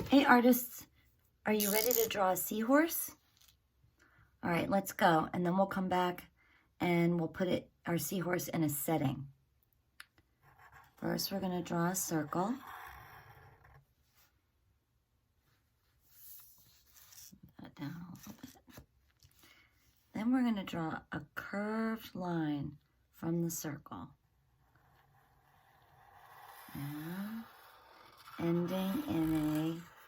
Hey artists, are you ready to draw a seahorse? All right, let's go. And then we'll come back and we'll put our seahorse in a setting. First, we're gonna draw a circle. That down a little bit. Then we're gonna draw a curved line from the circle. Yeah. Ending in a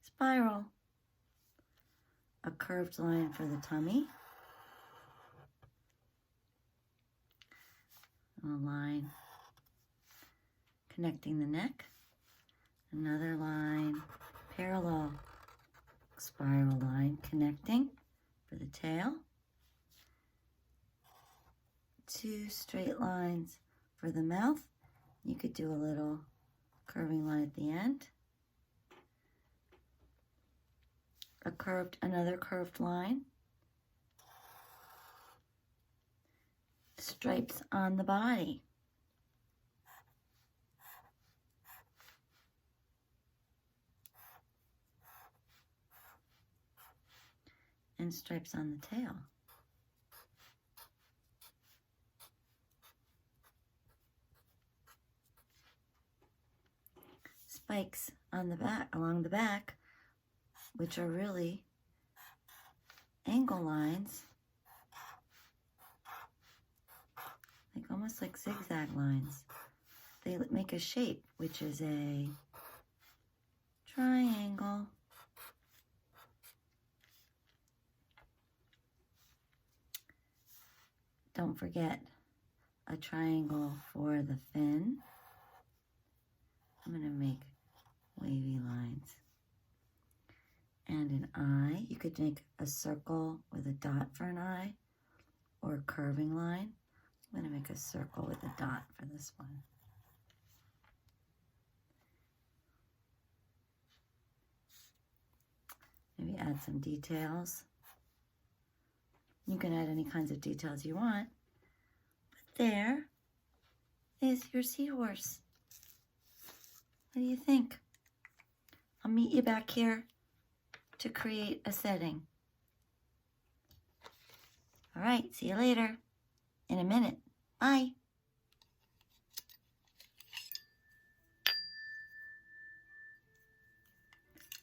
spiral. A curved line for the tummy. And a line connecting the neck. Another line, parallel spiral line connecting for the tail. 2 straight lines for the mouth. You could do a little curving line at the end. Another curved line. Stripes on the body. And stripes on the tail. Spikes on the back, along the back, which are really angle lines, almost like zigzag lines. They make a shape, which is a triangle. Don't forget a triangle for the fin. I'm going to make wavy lines. And an eye. You could make a circle with a dot for an eye or a curving line. I'm going to make a circle with a dot for this one. Maybe add some details. You can add any kinds of details you want. But there is your seahorse. What do you think? I'll meet you back here to create a setting. All right, see you later. In a minute. Bye.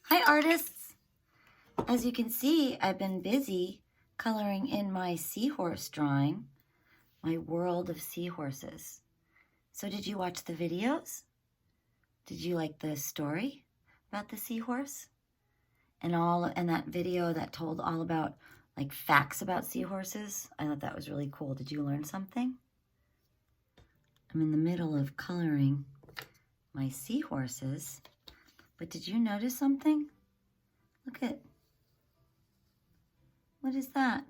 Hi, artists. As you can see, I've been busy coloring in my seahorse drawing, my world of seahorses. So did you watch the videos? Did you like the story about the seahorse? And that video that told all about like facts about seahorses? I thought that was really cool. Did you learn something? I'm in the middle of coloring my seahorses, but did you notice something? Look at, what is that?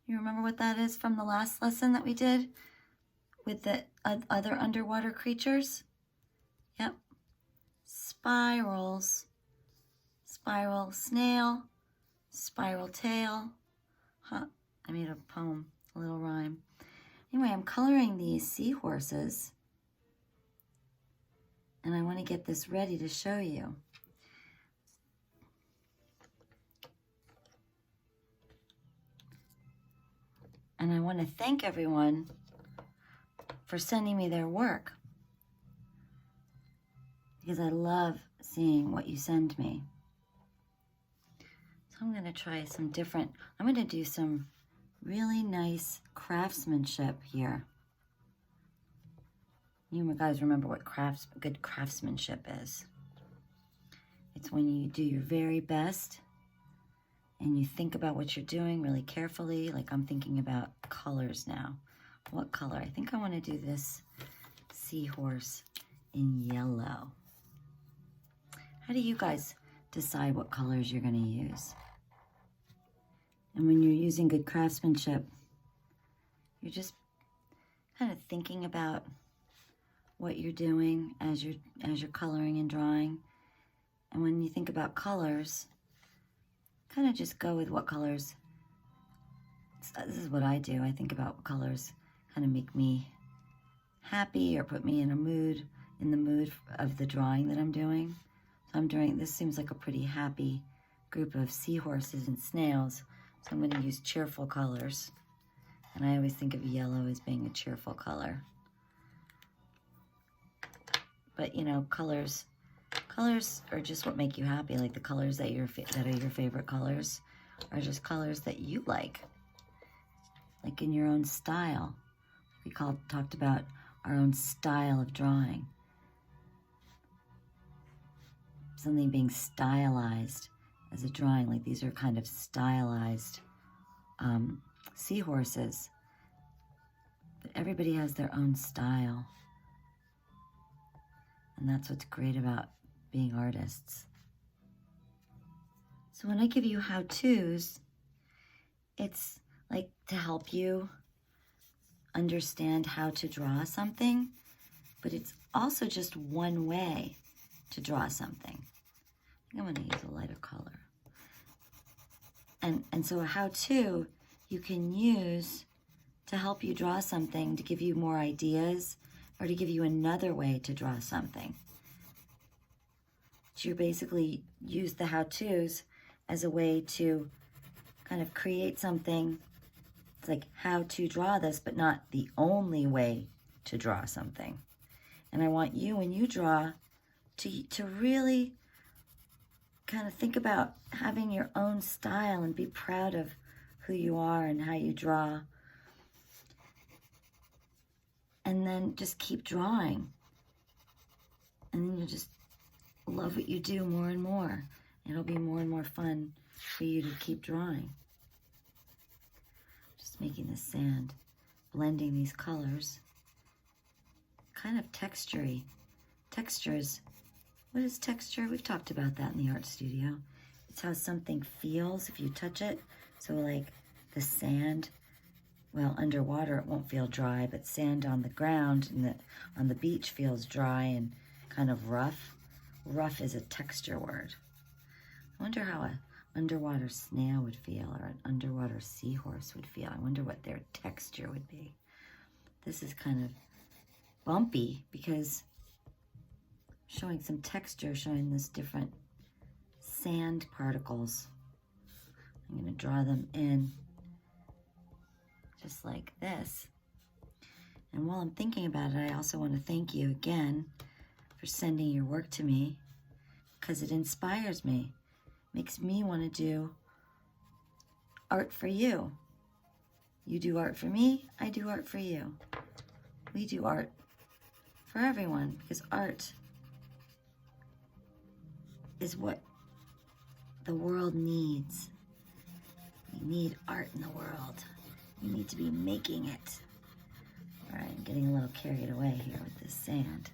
You remember what that is from the last lesson that we did with the other underwater creatures? Yep, spirals. Spiral snail, spiral tail. Huh, I made a poem, a little rhyme. Anyway, I'm coloring these seahorses, and I want to get this ready to show you. And I want to thank everyone for sending me their work, because I love seeing what you send me. So I'm going to try some different, I'm going to do some really nice craftsmanship here. You guys remember what good craftsmanship is. It's when you do your very best and you think about what you're doing really carefully. Like I'm thinking about colors now. What color? I think I want to do this seahorse in yellow. How do you guys decide what colors you're going to use? And when you're using good craftsmanship, you're just kind of thinking about what you're doing as you're coloring and drawing. And when you think about colors, kind of just go with what colors. This is what I do. I think about what colors kind of make me happy or put me in the mood of the drawing that I'm doing. So I'm doing, this seems like a pretty happy group of seahorses and snails. So I'm going to use cheerful colors. And I always think of yellow as being a cheerful color. But you know, colors are just what make you happy. Like the colors that are your favorite colors are just colors that you like in your own style. We talked about our own style of drawing. Something being stylized as a drawing, like these are kind of stylized seahorses. But everybody has their own style. And that's what's great about being artists. So when I give you how-tos, it's like to help you understand how to draw something, but it's also just one way to draw something. I'm going to use a lighter color. And so a how-to you can use to help you draw something, to give you more ideas, or to give you another way to draw something. So you basically use the how-tos as a way to kind of create something. It's like how to draw this, but not the only way to draw something. And I want you, when you draw, to really kind of think about having your own style and be proud of who you are and how you draw. And then just keep drawing. And then you'll just love what you do more and more. It'll be more and more fun for you to keep drawing. Just making the sand, blending these colors. Kind of texture-y. Textures. What is texture? We've talked about that in the art studio. It's how something feels if you touch it. So like the sand, well, underwater it won't feel dry, but sand on the ground and on the beach feels dry and kind of rough. Rough is a texture word. I wonder how an underwater snail would feel or an underwater seahorse would feel. I wonder what their texture would be. This is kind of bumpy because showing some texture, showing this different sand particles. I'm going to draw them in just like this. And while I'm thinking about it, I also want to thank you again for sending your work to me because it inspires me. Makes me want to do art for you. You do art for me, I do art for you. We do art for everyone because art is what the world needs. We need art in the world. We need to be making it. All right, I'm getting a little carried away here with this sand.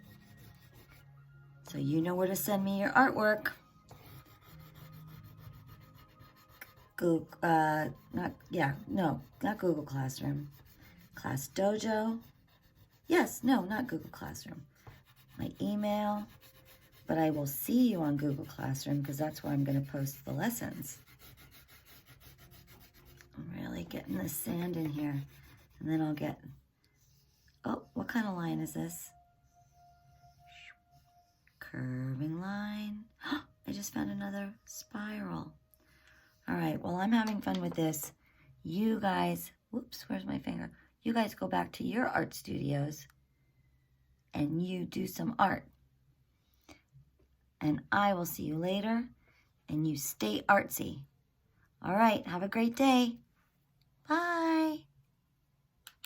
So you know where to send me your artwork. Google, not Google Classroom. Class Dojo. Yes, no, not Google Classroom. My email. But I will see you on Google Classroom because that's where I'm going to post the lessons. I'm really getting this sand in here. And then I'll get, oh, what kind of line is this? Curving line. I just found another spiral. All right, well, I'm having fun with this. You guys, whoops, where's my finger? You guys go back to your art studios and you do some art. And I will see you later, and you stay artsy. All right, have a great day. Bye.